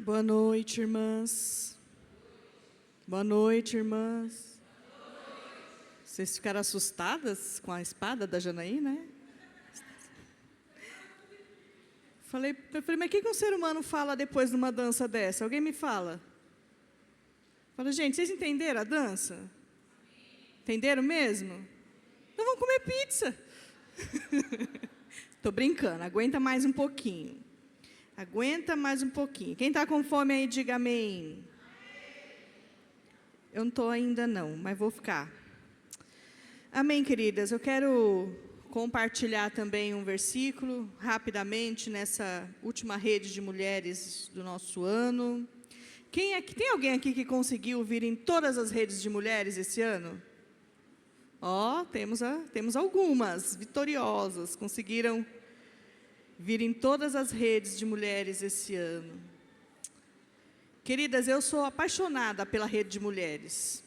Boa noite, irmãs. Boa noite, irmãs. Vocês ficaram assustadas com a espada da Janaína, né? Falei, mas o que um ser humano fala depois de uma dança dessa? Alguém me fala? Fala, gente, vocês entenderam a dança? Entenderam mesmo? Então vamos comer pizza. Estou brincando, aguenta mais um pouquinho. Aguenta mais um pouquinho. Quem está com fome aí, diga amém. Eu não estou ainda não, mas vou ficar. Amém, queridas. Eu quero compartilhar também um versículo, rapidamente, nessa última rede de mulheres do nosso ano. Tem alguém aqui que conseguiu vir em todas as redes de mulheres esse ano? Temos algumas vitoriosas, conseguiram vir em todas as redes de mulheres esse ano. Queridas, eu sou apaixonada pela rede de mulheres.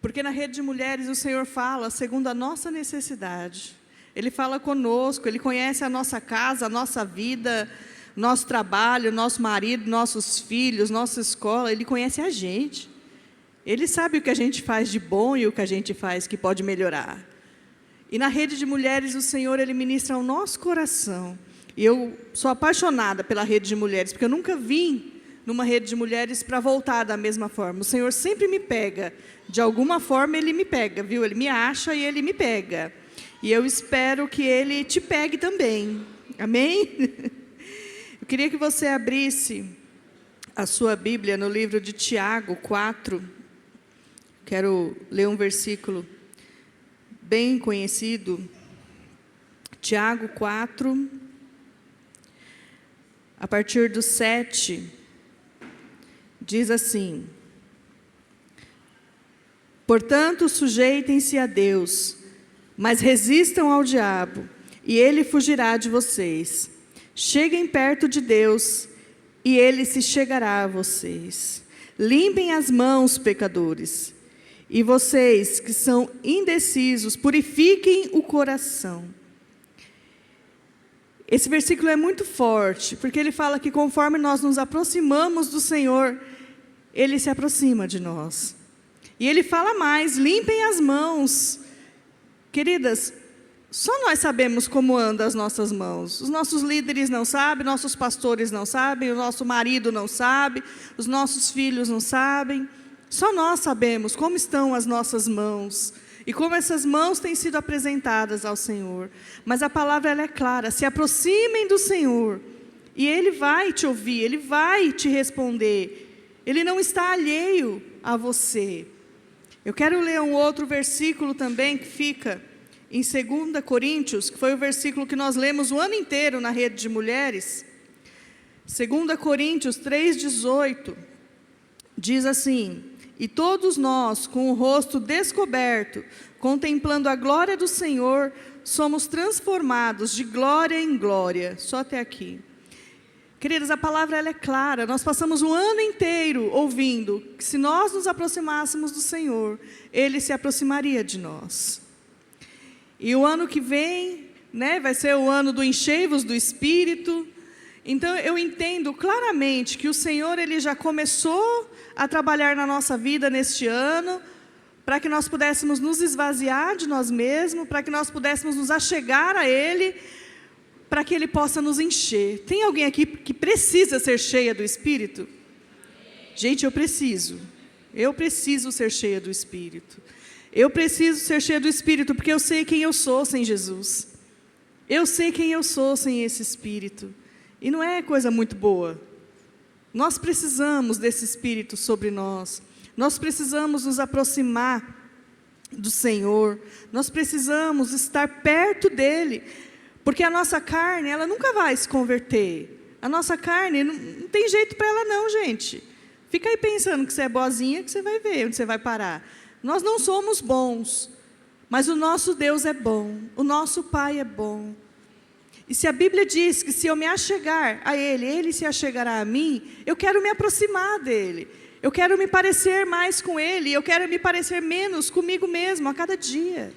Porque na rede de mulheres o Senhor fala segundo a nossa necessidade. Ele fala conosco, Ele conhece a nossa casa, a nossa vida, nosso trabalho, nosso marido, nossos filhos, nossa escola. Ele conhece a gente. Ele sabe o que a gente faz de bom e o que a gente faz que pode melhorar. E na rede de mulheres o Senhor, Ele ministra ao nosso coração. E eu sou apaixonada pela rede de mulheres, porque eu nunca vim numa rede de mulheres para voltar da mesma forma. O Senhor sempre me pega. De alguma forma Ele me pega, viu? Ele me acha e Ele me pega. E eu espero que Ele te pegue também. Amém? Eu queria que você abrisse a sua Bíblia no livro de Tiago 4. Quero ler um versículo bem conhecido. Tiago 4, a partir do 7, diz assim: portanto, sujeitem-se a Deus, mas resistam ao diabo, e ele fugirá de vocês. Cheguem perto de Deus, e ele se chegará a vocês. Limpem as mãos, pecadores. E vocês que são indecisos, purifiquem o coração. Esse versículo é muito forte, porque ele fala que conforme nós nos aproximamos do Senhor, Ele se aproxima de nós. E Ele fala mais, limpem as mãos. Queridas, só nós sabemos como andam as nossas mãos. Os nossos líderes não sabem, nossos pastores não sabem, o nosso marido não sabe, os nossos filhos não sabem. Só nós sabemos como estão as nossas mãos e como essas mãos têm sido apresentadas ao Senhor. Mas a palavra ela é clara, se aproximem do Senhor e Ele vai te ouvir, Ele vai te responder. Ele não está alheio a você. Eu quero ler um outro versículo também que fica em 2 Coríntios, que foi o versículo que nós lemos o ano inteiro na rede de mulheres. 2 Coríntios 3,18, diz assim: e todos nós, com o rosto descoberto, contemplando a glória do Senhor, somos transformados de glória em glória. Só até aqui. Queridas, a palavra ela é clara. Nós passamos o ano inteiro ouvindo que se nós nos aproximássemos do Senhor, Ele se aproximaria de nós. E o ano que vem, vai ser o ano do enchei-vos do Espírito. Então eu entendo claramente que o Senhor Ele já começou a trabalhar na nossa vida neste ano, para que nós pudéssemos nos esvaziar de nós mesmos, para que nós pudéssemos nos achegar a Ele, para que Ele possa nos encher. Tem alguém aqui que precisa ser cheia do Espírito? Gente, eu preciso ser cheia do Espírito. Eu preciso ser cheia do Espírito, porque eu sei quem eu sou sem Jesus. Eu sei quem eu sou sem esse Espírito. E não é coisa muito boa. Nós precisamos desse Espírito sobre nós. Nós precisamos nos aproximar do Senhor. Nós precisamos estar perto dEle. Porque a nossa carne, ela nunca vai se converter. A nossa carne, não tem jeito para ela não, gente. Fica aí pensando que você é boazinha, que você vai ver onde você vai parar. Nós não somos bons, mas o nosso Deus é bom. O nosso Pai é bom. E se a Bíblia diz que se eu me achegar a Ele, Ele se achegará a mim, eu quero me aproximar dEle. Eu quero me parecer mais com Ele, eu quero me parecer menos comigo mesmo a cada dia.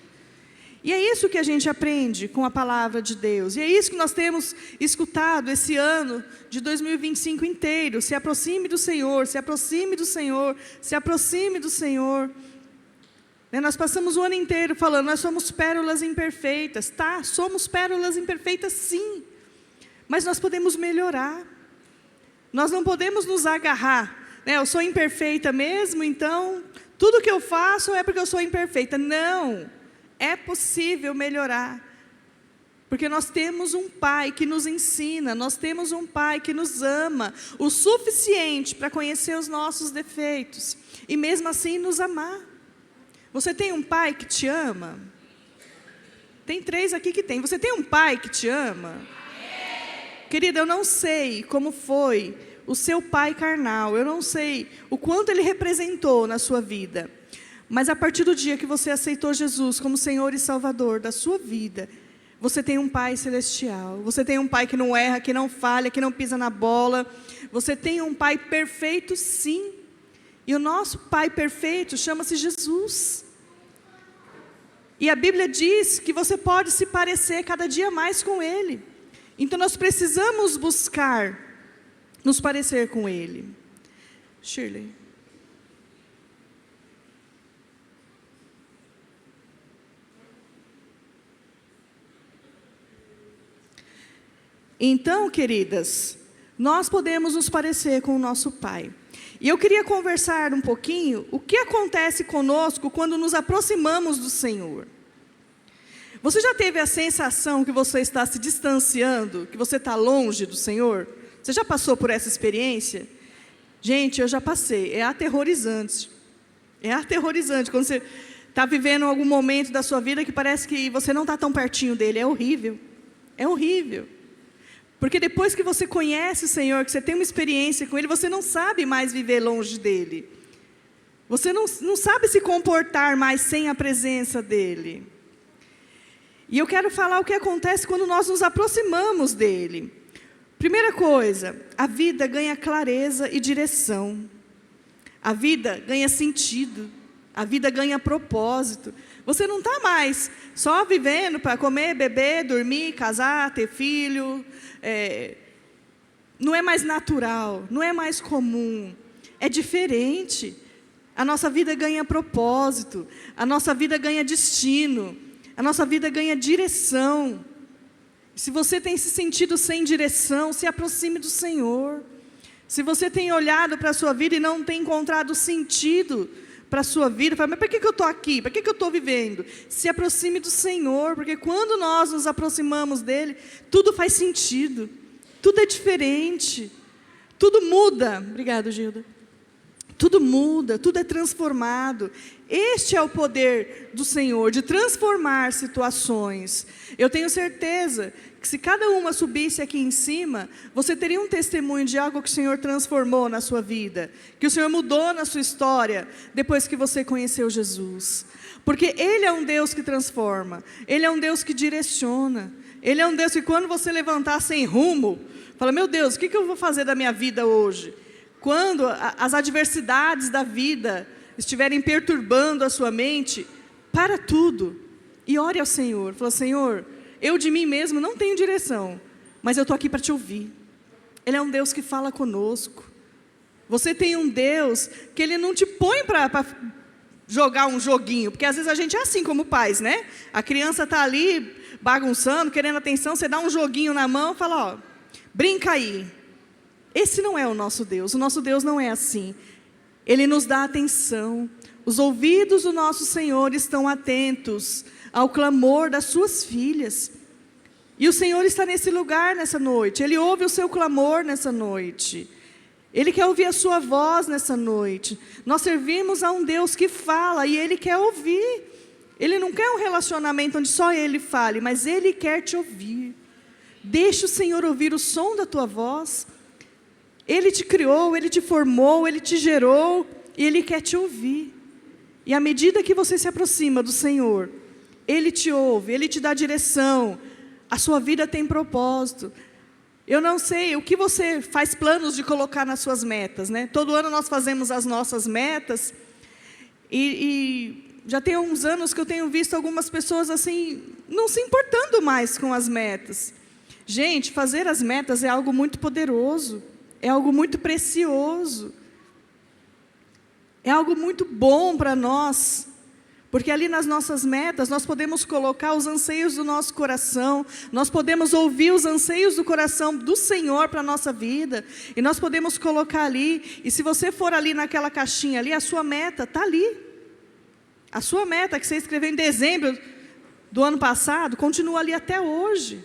E é isso que a gente aprende com a palavra de Deus. E é isso que nós temos escutado esse ano de 2025 inteiro. Se aproxime do Senhor, se aproxime do Senhor, se aproxime do Senhor. Nós passamos o ano inteiro falando, nós somos pérolas imperfeitas. Tá, somos pérolas imperfeitas sim. Mas nós podemos melhorar. Nós não podemos nos agarrar. Eu sou imperfeita mesmo, então tudo que eu faço é porque eu sou imperfeita. Não. É possível melhorar, porque nós temos um Pai que nos ensina, nós temos um Pai que nos ama o suficiente para conhecer os nossos defeitos e mesmo assim nos amar. Você tem um Pai que te ama? Tem 3 aqui que tem. Você tem um Pai que te ama? Querida, eu não sei como foi o seu pai carnal, eu não sei o quanto ele representou na sua vida. Mas a partir do dia que você aceitou Jesus como Senhor e Salvador da sua vida, você tem um Pai celestial. Você tem um Pai que não erra, que não falha, que não pisa na bola. Você tem um Pai perfeito, sim. E o nosso Pai perfeito chama-se Jesus. E a Bíblia diz que você pode se parecer cada dia mais com Ele. Então nós precisamos buscar nos parecer com Ele. Shirley. Então, queridas, nós podemos nos parecer com o nosso Pai. E eu queria conversar um pouquinho o que acontece conosco quando nos aproximamos do Senhor. Você já teve a sensação que você está se distanciando, que você está longe do Senhor? Você já passou por essa experiência? Gente, eu já passei. É aterrorizante. É aterrorizante quando você está vivendo algum momento da sua vida que parece que você não está tão pertinho dele. É horrível. É horrível. Porque depois que você conhece o Senhor, que você tem uma experiência com Ele, você não sabe mais viver longe dEle. Você não sabe se comportar mais sem a presença dEle. E eu quero falar o que acontece quando nós nos aproximamos dEle. Primeira coisa, a vida ganha clareza e direção. A vida ganha sentido. A vida ganha propósito. Você não está mais só vivendo para comer, beber, dormir, casar, ter filho. Não é mais natural, não é mais comum. É diferente. A nossa vida ganha propósito. A nossa vida ganha destino. A nossa vida ganha direção. Se você tem se sentido sem direção, se aproxime do Senhor. Se você tem olhado para a sua vida e não tem encontrado sentido para a sua vida, fala, mas por que eu estou aqui? Por que eu estou vivendo? Se aproxime do Senhor, porque quando nós nos aproximamos dEle, tudo faz sentido, tudo é diferente, tudo muda. Obrigada, Gilda. Tudo muda, tudo é transformado. Este é o poder do Senhor, de transformar situações. Eu tenho certeza que se cada uma subisse aqui em cima, você teria um testemunho de algo que o Senhor transformou na sua vida, que o Senhor mudou na sua história, depois que você conheceu Jesus. Porque Ele é um Deus que transforma, Ele é um Deus que direciona, Ele é um Deus que quando você levantar sem rumo, fala, meu Deus, o que eu vou fazer da minha vida hoje? Quando as adversidades da vida estiverem perturbando a sua mente, para tudo e ore ao Senhor. Fala, Senhor, eu de mim mesmo não tenho direção, mas eu estou aqui para te ouvir. Ele é um Deus que fala conosco. Você tem um Deus que Ele não te põe para jogar um joguinho, porque às vezes a gente é assim como pais, né? A criança está ali bagunçando, querendo atenção, você dá um joguinho na mão e fala, ó, brinca aí. Esse não é o nosso Deus não é assim. Ele nos dá atenção. Os ouvidos do nosso Senhor estão atentos ao clamor das suas filhas. E o Senhor está nesse lugar nessa noite. Ele ouve o seu clamor nessa noite. Ele quer ouvir a sua voz nessa noite. Nós servimos a um Deus que fala e Ele quer ouvir. Ele não quer um relacionamento onde só Ele fale, mas Ele quer te ouvir. Deixa o Senhor ouvir o som da tua voz. Ele te criou, Ele te formou, Ele te gerou e Ele quer te ouvir. E à medida que você se aproxima do Senhor, Ele te ouve, Ele te dá direção. A sua vida tem propósito. Eu não sei o que você faz planos de colocar nas suas metas, né? Todo ano nós fazemos as nossas metas e já tem uns anos que eu tenho visto algumas pessoas assim, não se importando mais com as metas. Gente, fazer as metas é algo muito poderoso, é algo muito precioso, é algo muito bom para nós, porque ali nas nossas metas nós podemos colocar os anseios do nosso coração, nós podemos ouvir os anseios do coração do Senhor para a nossa vida, e nós podemos colocar ali, e se você for ali naquela caixinha ali, a sua meta está ali. A sua meta que você escreveu em dezembro do ano passado, continua ali até hoje.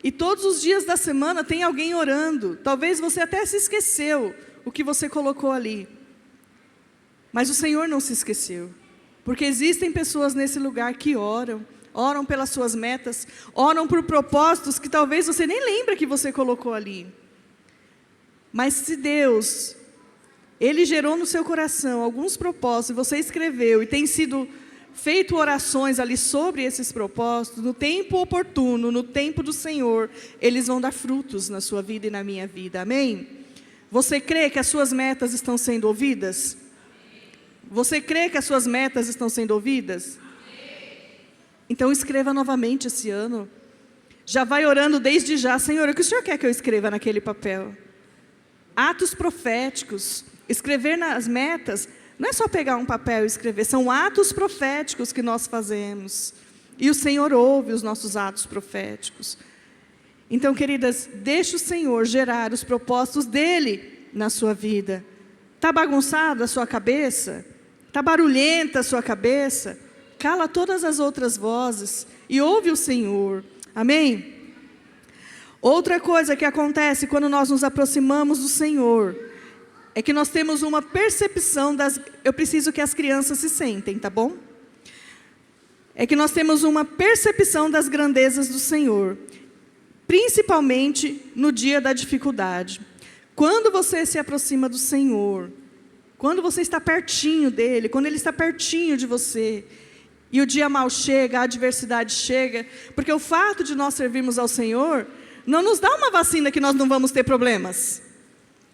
E todos os dias da semana tem alguém orando. Talvez você até se esqueceu o que você colocou ali. Mas o Senhor não se esqueceu. Porque existem pessoas nesse lugar que oram pelas suas metas, oram por propósitos que talvez você nem lembre que você colocou ali. Mas se Deus, Ele gerou no seu coração alguns propósitos, você escreveu e tem sido feito orações ali sobre esses propósitos, no tempo oportuno, no tempo do Senhor, eles vão dar frutos na sua vida e na minha vida, amém? Você crê que as suas metas estão sendo ouvidas? Você crê que as suas metas estão sendo ouvidas? Então escreva novamente esse ano. Já vai orando desde já. Senhor, o que o Senhor quer que eu escreva naquele papel? Atos proféticos. Escrever nas metas, não é só pegar um papel e escrever. São atos proféticos que nós fazemos. E o Senhor ouve os nossos atos proféticos. Então, queridas, deixe o Senhor gerar os propósitos dEle na sua vida. Está bagunçada a sua cabeça? Está barulhenta a sua cabeça? Cala todas as outras vozes e ouve o Senhor. Amém? Outra coisa que acontece quando nós nos aproximamos do Senhor é que nós temos uma percepção das... Eu preciso que as crianças se sentem, tá bom? É que nós temos uma percepção das grandezas do Senhor, principalmente no dia da dificuldade. Quando você se aproxima do Senhor, quando você está pertinho dEle, quando Ele está pertinho de você, e o dia mal chega, a adversidade chega, porque o fato de nós servirmos ao Senhor, não nos dá uma vacina que nós não vamos ter problemas.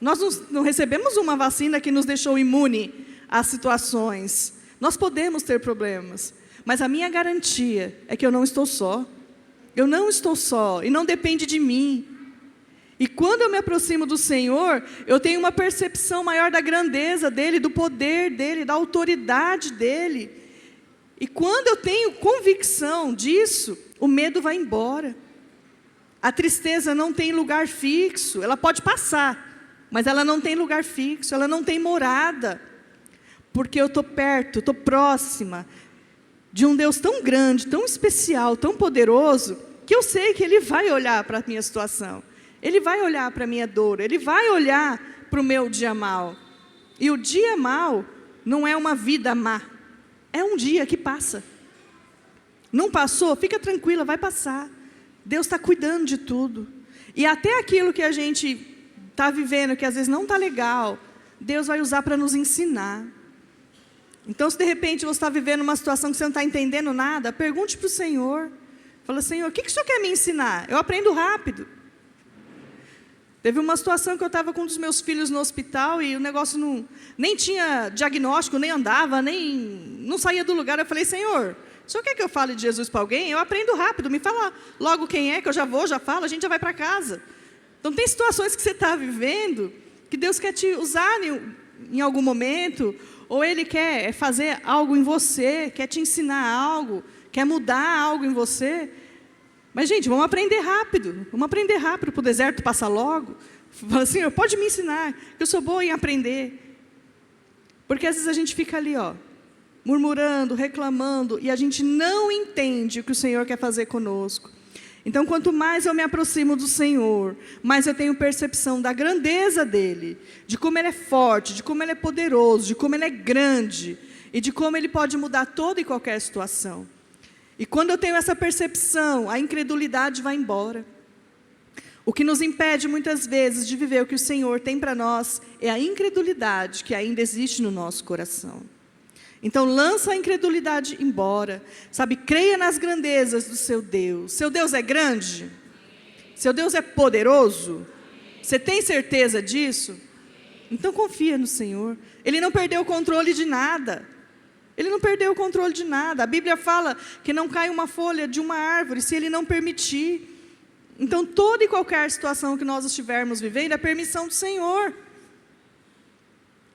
Nós não recebemos uma vacina que nos deixou imune às situações. Nós podemos ter problemas, mas a minha garantia é que eu não estou só. Eu não estou só, e não depende de mim. E quando eu me aproximo do Senhor, eu tenho uma percepção maior da grandeza dEle, do poder dEle, da autoridade dEle. E quando eu tenho convicção disso, o medo vai embora. A tristeza não tem lugar fixo, ela pode passar, mas ela não tem lugar fixo, ela não tem morada. Porque eu estou perto, estou próxima de um Deus tão grande, tão especial, tão poderoso, que eu sei que Ele vai olhar para a minha situação. Ele vai olhar para a minha dor, Ele vai olhar para o meu dia mal. E o dia mal não é uma vida má, é um dia que passa. Não passou? Fica tranquila, vai passar. Deus está cuidando de tudo. E até aquilo que a gente está vivendo, que às vezes não está legal, Deus vai usar para nos ensinar. Então, se de repente você está vivendo uma situação que você não está entendendo nada, pergunte para o Senhor. Fala, Senhor, o que o Senhor quer me ensinar? Eu aprendo rápido. Teve uma situação que eu estava com um dos meus filhos no hospital e o negócio nem tinha diagnóstico, nem andava, não saía do lugar. Eu falei, Senhor, o Senhor quer que eu fale de Jesus para alguém? Eu aprendo rápido, me fala logo quem é, que eu já vou, já falo, a gente já vai para casa. Então tem situações que você está vivendo, que Deus quer te usar em algum momento, ou Ele quer fazer algo em você, quer te ensinar algo, quer mudar algo em você. Mas, gente, vamos aprender rápido para o deserto passar logo. Fala, Senhor, pode me ensinar, que eu sou boa em aprender. Porque às vezes a gente fica ali, murmurando, reclamando, e a gente não entende o que o Senhor quer fazer conosco. Então, quanto mais eu me aproximo do Senhor, mais eu tenho percepção da grandeza dEle, de como Ele é forte, de como Ele é poderoso, de como Ele é grande, e de como Ele pode mudar toda e qualquer situação. E quando eu tenho essa percepção, a incredulidade vai embora. O que nos impede muitas vezes de viver o que o Senhor tem para nós é a incredulidade que ainda existe no nosso coração. Então lança a incredulidade embora, sabe, creia nas grandezas do seu Deus. Seu Deus é grande? Seu Deus é poderoso? Você tem certeza disso? Então confia no Senhor. Ele não perdeu o controle de nada. Ele não perdeu o controle de nada. A Bíblia fala que não cai uma folha de uma árvore se Ele não permitir. Então, toda e qualquer situação que nós estivermos vivendo é permissão do Senhor.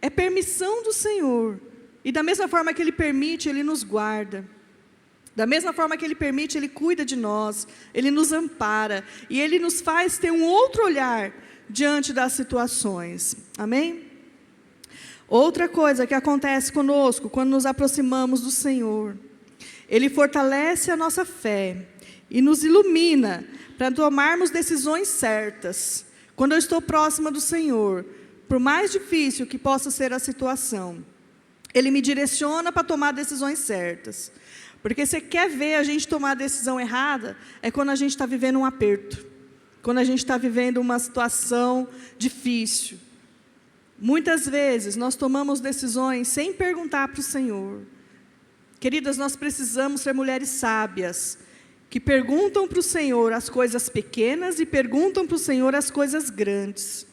É permissão do Senhor. E da mesma forma que Ele permite, Ele nos guarda. Da mesma forma que Ele permite, Ele cuida de nós. Ele nos ampara. E Ele nos faz ter um outro olhar diante das situações. Amém? Outra coisa que acontece conosco quando nos aproximamos do Senhor, Ele fortalece a nossa fé e nos ilumina para tomarmos decisões certas. Quando eu estou próxima do Senhor, por mais difícil que possa ser a situação, Ele me direciona para tomar decisões certas. Porque você quer ver a gente tomar a decisão errada, é quando a gente está vivendo um aperto, quando a gente está vivendo uma situação difícil. Muitas vezes nós tomamos decisões sem perguntar para o Senhor. Queridas, nós precisamos ser mulheres sábias, que perguntam para o Senhor as coisas pequenas e perguntam para o Senhor as coisas grandes.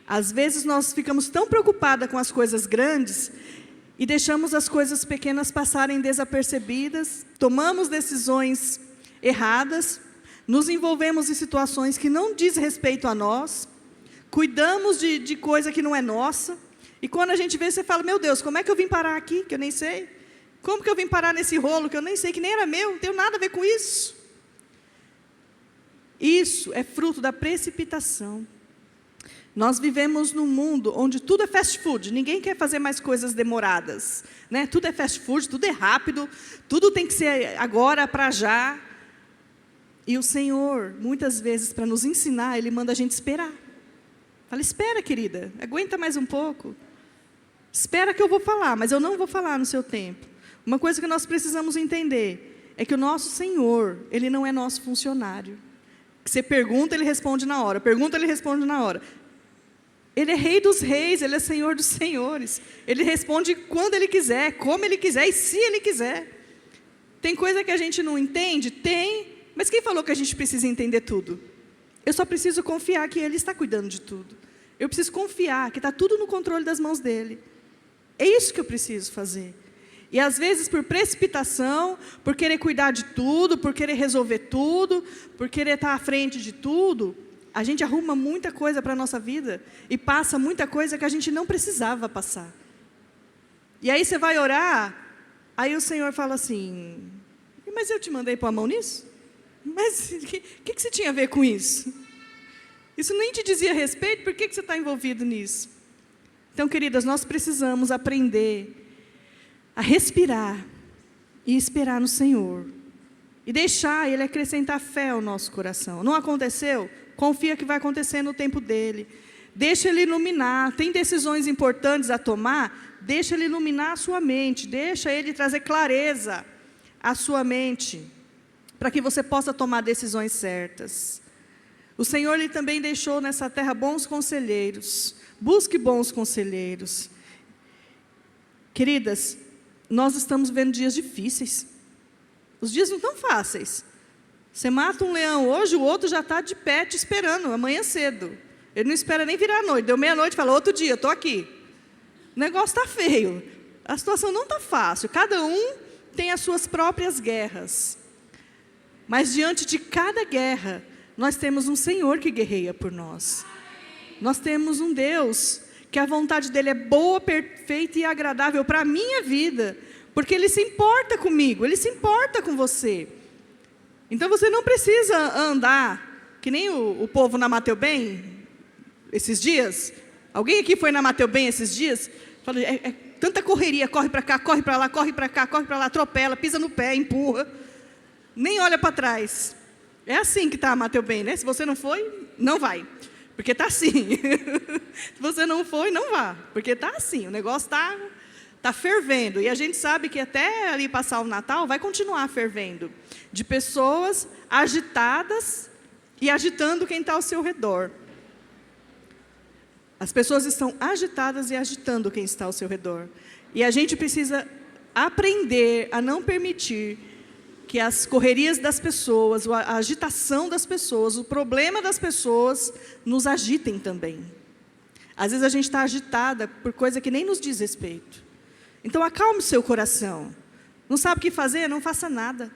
Às vezes nós ficamos tão preocupadas com as coisas grandes e deixamos as coisas pequenas passarem desapercebidas, tomamos decisões erradas, nos envolvemos em situações que não diz respeito a nós, cuidamos de coisa que não é nossa, e quando a gente vê, você fala, meu Deus, como é que eu vim parar aqui, que eu nem sei? Como que eu vim parar nesse rolo, que eu nem sei, que nem era meu, não tenho nada a ver com isso? Isso é fruto da precipitação. Nós vivemos num mundo onde tudo é fast food, ninguém quer fazer mais coisas demoradas, né? Tudo é fast food, tudo é rápido, tudo tem que ser agora, para já. E o Senhor, muitas vezes, para nos ensinar, Ele manda a gente esperar. Fala, espera, querida, aguenta mais um pouco. Espera que eu vou falar, mas eu não vou falar no seu tempo. Uma coisa que nós precisamos entender é que o nosso Senhor, Ele não é nosso funcionário. Você pergunta, Ele responde na hora. Pergunta, Ele responde na hora. Ele é Rei dos reis, Ele é Senhor dos senhores. Ele responde quando Ele quiser, como Ele quiser e se Ele quiser. Tem coisa que a gente não entende? Tem, mas quem falou que a gente precisa entender tudo? Eu só preciso confiar que Ele está cuidando de tudo. Eu preciso confiar que está tudo no controle das mãos dEle. É isso que eu preciso fazer. E às vezes por precipitação, por querer cuidar de tudo, por querer resolver tudo, por querer estar à frente de tudo, a gente arruma muita coisa para a nossa vida e passa muita coisa que a gente não precisava passar. E aí você vai orar, aí o Senhor fala assim, mas eu te mandei pôr a mão nisso? Mas o que você tinha a ver com isso? Isso nem te dizia respeito, por que você está envolvido nisso? Então, queridas, nós precisamos aprender a respirar e esperar no Senhor. E deixar Ele acrescentar fé ao nosso coração. Não aconteceu? Confia que vai acontecer no tempo dEle. Deixa Ele iluminar. Tem decisões importantes a tomar? Deixa Ele iluminar a sua mente. Deixa Ele trazer clareza à sua mente, para que você possa tomar decisões certas. O Senhor Ele também deixou nessa terra bons conselheiros. Busque bons conselheiros. Queridas, nós estamos vivendo dias difíceis. Os dias não estão fáceis. Você mata um leão hoje, o outro já está de pé te esperando, amanhã cedo. Ele não espera nem virar a noite. Deu meia-noite e fala, outro dia, estou aqui. O negócio está feio. A situação não está fácil. Cada um tem as suas próprias guerras. Mas diante de cada guerra, nós temos um Senhor que guerreia por nós. Nós temos um Deus que a vontade dEle é boa, perfeita e agradável para a minha vida, porque Ele se importa comigo, Ele se importa com você. Então você não precisa andar, que nem o povo na Mateu Bem, esses dias. Alguém aqui foi na Mateu Bem esses dias? Fala, tanta correria, corre para cá, corre para lá, corre para cá, corre para lá, atropela, pisa no pé, empurra, nem olha para trás. É assim que está a Mateu Bem, né? Se você não foi, não vai. Porque está assim. Se você não foi, não vá. Porque está assim, o negócio está fervendo. E a gente sabe que até ali passar o Natal vai continuar fervendo. De pessoas agitadas e agitando quem está ao seu redor. As pessoas estão agitadas e agitando quem está ao seu redor. E a gente precisa aprender a não permitir que as correrias das pessoas, a agitação das pessoas, o problema das pessoas nos agitem também. Às vezes a gente está agitada por coisa que nem nos diz respeito. Então, acalme o seu coração. Não sabe o que fazer? Não faça nada.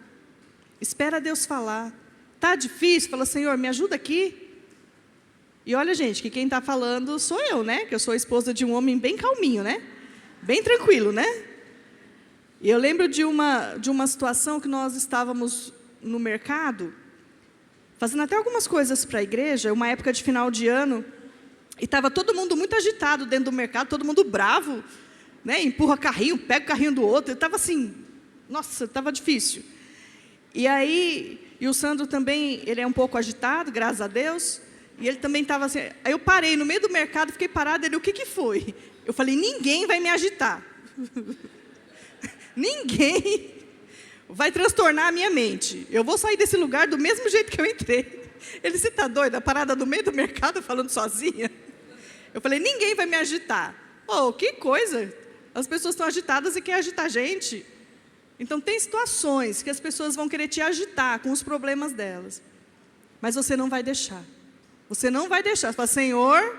Espera Deus falar. Está difícil? Fala, Senhor, me ajuda aqui. E olha, gente, que quem está falando sou eu, né? Que eu sou a esposa de um homem bem calminho, né? Bem tranquilo, né? E eu lembro de uma situação que nós estávamos no mercado, fazendo até algumas coisas para a igreja, uma época de final de ano, e estava todo mundo muito agitado dentro do mercado, todo mundo bravo, né? Empurra carrinho, pega o carrinho do outro. Eu estava assim, nossa, estava difícil. E aí, o Sandro também, ele é um pouco agitado, graças a Deus, e ele também estava assim. Aí eu parei no meio do mercado, fiquei parado, ele, o que foi? Eu falei, ninguém vai me agitar. Ninguém vai transtornar a minha mente. Eu vou sair desse lugar do mesmo jeito que eu entrei. Ele, você está doida? Parada no meio do mercado, falando sozinha? Eu falei, ninguém vai me agitar. Oh, que coisa! As pessoas estão agitadas e querem agitar a gente. Então, tem situações que as pessoas vão querer te agitar com os problemas delas. Mas você não vai deixar. Você não vai deixar. Você fala, Senhor,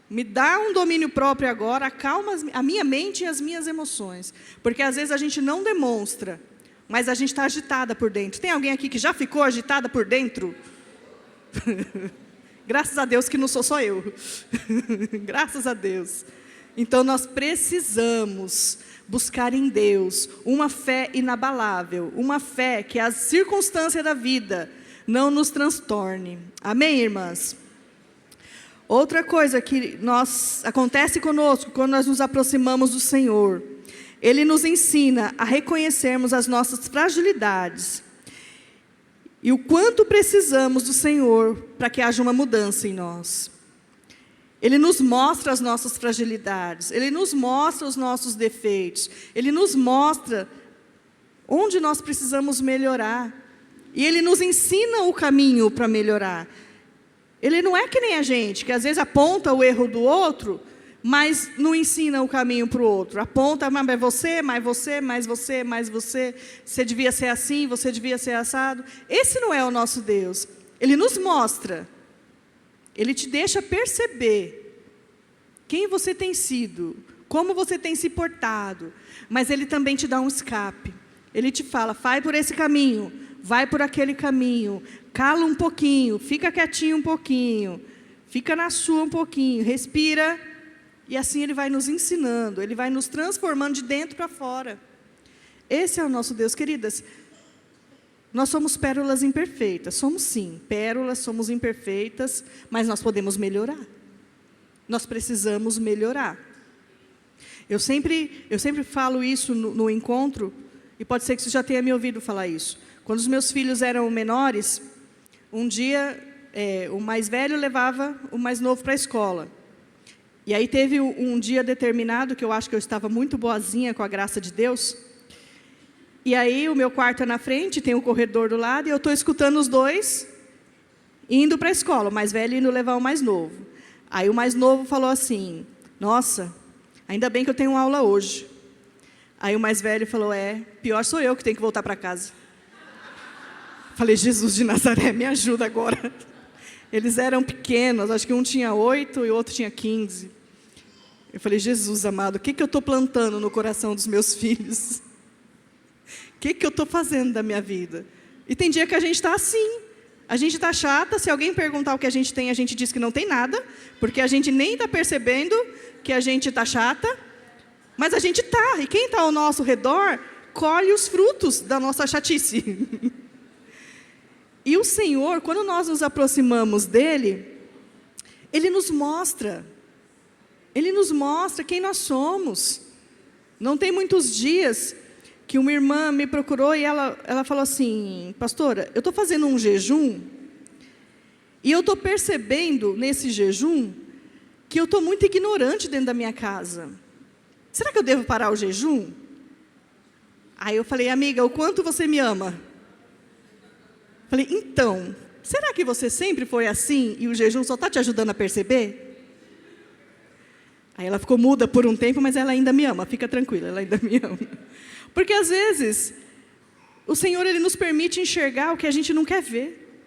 me dá um domínio próprio agora, acalma a minha mente e as minhas emoções. Porque às vezes a gente não demonstra, mas a gente está agitada por dentro. Tem alguém aqui que já ficou agitada por dentro? Graças a Deus que não sou só eu. Graças a Deus. Então nós precisamos buscar em Deus uma fé inabalável, uma fé que a circunstância da vida não nos transtorne. Amém, irmãs? Outra coisa que acontece conosco quando nós nos aproximamos do Senhor, Ele nos ensina a reconhecermos as nossas fragilidades e o quanto precisamos do Senhor para que haja uma mudança em nós. Ele nos mostra as nossas fragilidades, Ele nos mostra os nossos defeitos, Ele nos mostra onde nós precisamos melhorar. E Ele nos ensina o caminho para melhorar. Ele não é que nem a gente, que às vezes aponta o erro do outro, mas não ensina o caminho para o outro. Aponta, mas você, mais você, mais você, mais você. Você devia ser assim, você devia ser assado. Esse não é o nosso Deus. Ele nos mostra. Ele te deixa perceber quem você tem sido, como você tem se portado. Mas Ele também te dá um escape. Ele te fala, vai por esse caminho, vai por aquele caminho. Cala um pouquinho, fica quietinho um pouquinho, fica na sua um pouquinho, respira, e assim Ele vai nos ensinando, Ele vai nos transformando de dentro para fora. Esse é o nosso Deus, queridas. Nós somos pérolas imperfeitas, somos sim, pérolas, somos imperfeitas, mas nós podemos melhorar. Nós precisamos melhorar. Eu sempre falo isso no encontro, e pode ser que você já tenha me ouvido falar isso. Quando os meus filhos eram menores, um dia, o mais velho levava o mais novo para a escola. E aí teve um dia determinado, que eu acho que eu estava muito boazinha com a graça de Deus. E aí o meu quarto é na frente, tem um corredor do lado, e eu estou escutando os dois indo para a escola, o mais velho indo levar o mais novo. Aí o mais novo falou assim, nossa, ainda bem que eu tenho aula hoje. Aí o mais velho falou, pior sou eu que tenho que voltar para casa. Falei, Jesus de Nazaré, me ajuda agora. Eles eram pequenos, acho que um tinha 8 e o outro tinha 15. Eu falei, Jesus amado, o que eu estou plantando no coração dos meus filhos? O que eu estou fazendo da minha vida? E tem dia que a gente está assim. A gente está chata, se alguém perguntar o que a gente tem, a gente diz que não tem nada, porque a gente nem está percebendo que a gente está chata, mas a gente está. E quem está ao nosso redor, colhe os frutos da nossa chatice. E o Senhor, quando nós nos aproximamos dEle, Ele nos mostra quem nós somos. Não tem muitos dias que uma irmã me procurou e ela falou assim, pastora, eu estou fazendo um jejum, e eu estou percebendo nesse jejum, que eu estou muito ignorante dentro da minha casa. Será que eu devo parar o jejum? Aí eu falei, amiga, o quanto você me ama? Falei, então, será que você sempre foi assim e o jejum só está te ajudando a perceber? Aí ela ficou muda por um tempo, mas ela ainda me ama, fica tranquila, ela ainda me ama. Porque às vezes, o Senhor Ele nos permite enxergar o que a gente não quer ver.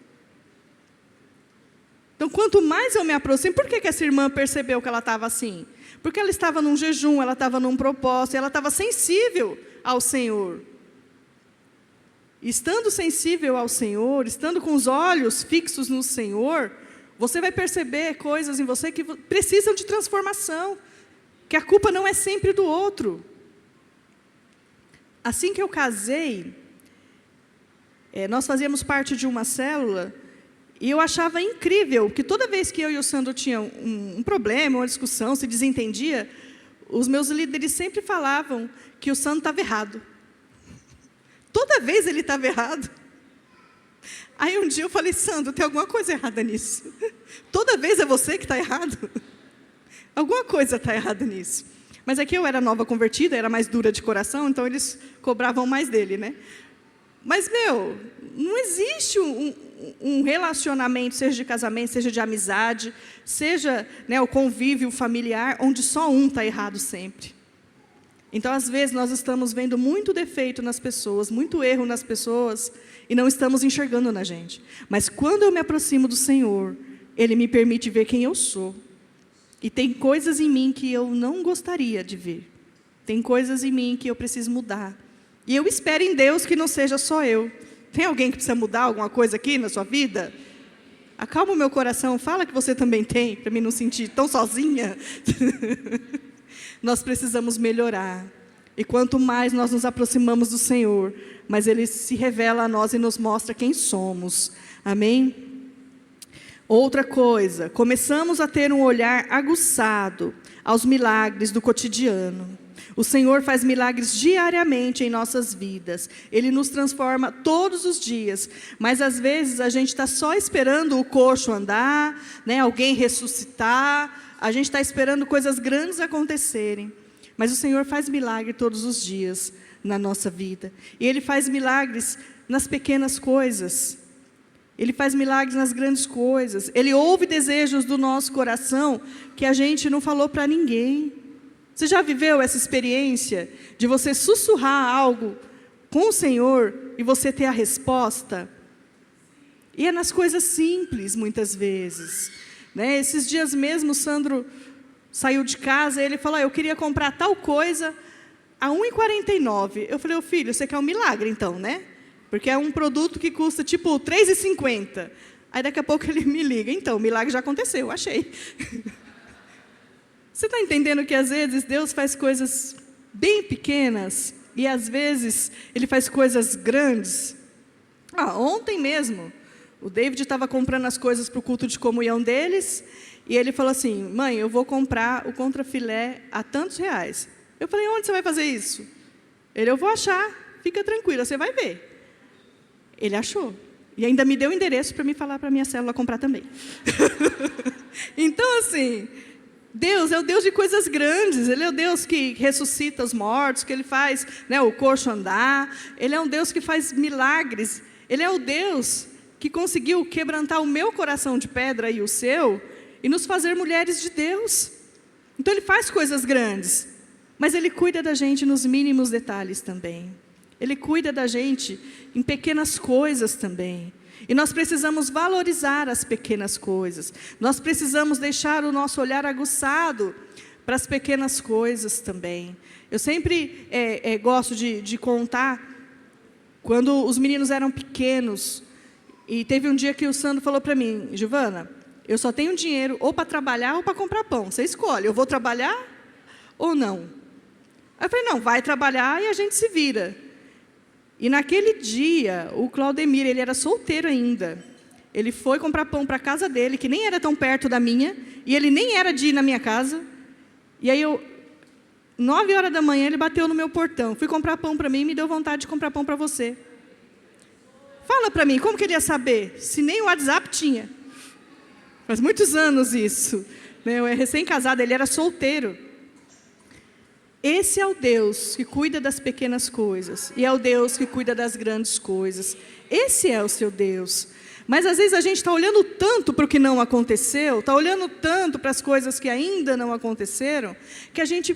Então, quanto mais eu me aproximo, por que essa irmã percebeu que ela estava assim? Porque ela estava num jejum, ela estava num propósito, ela estava sensível ao Senhor. Estando sensível ao Senhor, estando com os olhos fixos no Senhor, você vai perceber coisas em você que precisam de transformação, que a culpa não é sempre do outro. Assim que eu casei, nós fazíamos parte de uma célula, e eu achava incrível que toda vez que eu e o Sandro tinham um problema, uma discussão, se desentendia, os meus líderes sempre falavam que o Sandro estava errado. Toda vez ele estava errado. Aí um dia eu falei, Sandro, tem alguma coisa errada nisso. Toda vez é você que está errado. Alguma coisa está errada nisso. Mas aqui eu era nova convertida, era mais dura de coração, então eles cobravam mais dele, né? Mas, não existe um relacionamento, seja de casamento, seja de amizade, seja, o convívio familiar, onde só um está errado sempre. Então, às vezes, nós estamos vendo muito defeito nas pessoas, muito erro nas pessoas, e não estamos enxergando na gente. Mas, quando eu me aproximo do Senhor, Ele me permite ver quem eu sou. E tem coisas em mim que eu não gostaria de ver. Tem coisas em mim que eu preciso mudar. E eu espero em Deus que não seja só eu. Tem alguém que precisa mudar alguma coisa aqui na sua vida? Acalma o meu coração, fala que você também tem, para mim não sentir tão sozinha. Nós precisamos melhorar. E quanto mais nós nos aproximamos do Senhor, mais Ele se revela a nós e nos mostra quem somos. Amém? Outra coisa, começamos a ter um olhar aguçado aos milagres do cotidiano. O Senhor faz milagres diariamente em nossas vidas. Ele nos transforma todos os dias. Mas às vezes a gente está só esperando o coxo andar, alguém ressuscitar. A gente está esperando coisas grandes acontecerem. Mas o Senhor faz milagre todos os dias na nossa vida. E Ele faz milagres nas pequenas coisas. Ele faz milagres nas grandes coisas. Ele ouve desejos do nosso coração que a gente não falou para ninguém. Você já viveu essa experiência de você sussurrar algo com o Senhor e você ter a resposta? E é nas coisas simples, muitas vezes. Esses dias mesmo, o Sandro saiu de casa e ele falou, eu queria comprar tal coisa a R$1,49. Eu falei, filho, você quer um milagre então, né? Porque é um produto que custa tipo R$3,50. Aí daqui a pouco ele me liga, então, o milagre já aconteceu, achei. Você está entendendo que às vezes Deus faz coisas bem pequenas e às vezes Ele faz coisas grandes? Ontem mesmo, o David estava comprando as coisas para o culto de comunhão deles e ele falou assim, mãe, eu vou comprar o contrafilé a tantos reais. Eu falei, onde você vai fazer isso? Ele, eu vou achar, fica tranquila, você vai ver. Ele achou. E ainda me deu o endereço para me falar para a minha célula comprar também. Então, assim, Deus é o Deus de coisas grandes. Ele é o Deus que ressuscita os mortos, que Ele faz o coxo andar. Ele é um Deus que faz milagres. Ele é o Deus que conseguiu quebrantar o meu coração de pedra e o seu, e nos fazer mulheres de Deus. Então Ele faz coisas grandes, mas Ele cuida da gente nos mínimos detalhes também. Ele cuida da gente em pequenas coisas também. E nós precisamos valorizar as pequenas coisas. Nós precisamos deixar o nosso olhar aguçado para as pequenas coisas também. Eu sempre gosto de contar, quando os meninos eram pequenos, e teve um dia que o Sandro falou para mim, Giovana, eu só tenho dinheiro ou para trabalhar ou para comprar pão. Você escolhe, eu vou trabalhar ou não? Aí eu falei, não, vai trabalhar e a gente se vira. E naquele dia, o Claudemir, ele era solteiro ainda. Ele foi comprar pão para a casa dele, que nem era tão perto da minha, e ele nem era de ir na minha casa. E aí, 9 horas da manhã, ele bateu no meu portão. Fui comprar pão para mim e me deu vontade de comprar pão para você. Fala para mim, como que ele ia saber? Se nem o WhatsApp tinha. Faz muitos anos isso. Eu era recém-casado, ele era solteiro. Esse é o Deus que cuida das pequenas coisas. E é o Deus que cuida das grandes coisas. Esse é o seu Deus. Mas às vezes a gente está olhando tanto para o que não aconteceu, está olhando tanto para as coisas que ainda não aconteceram, que a gente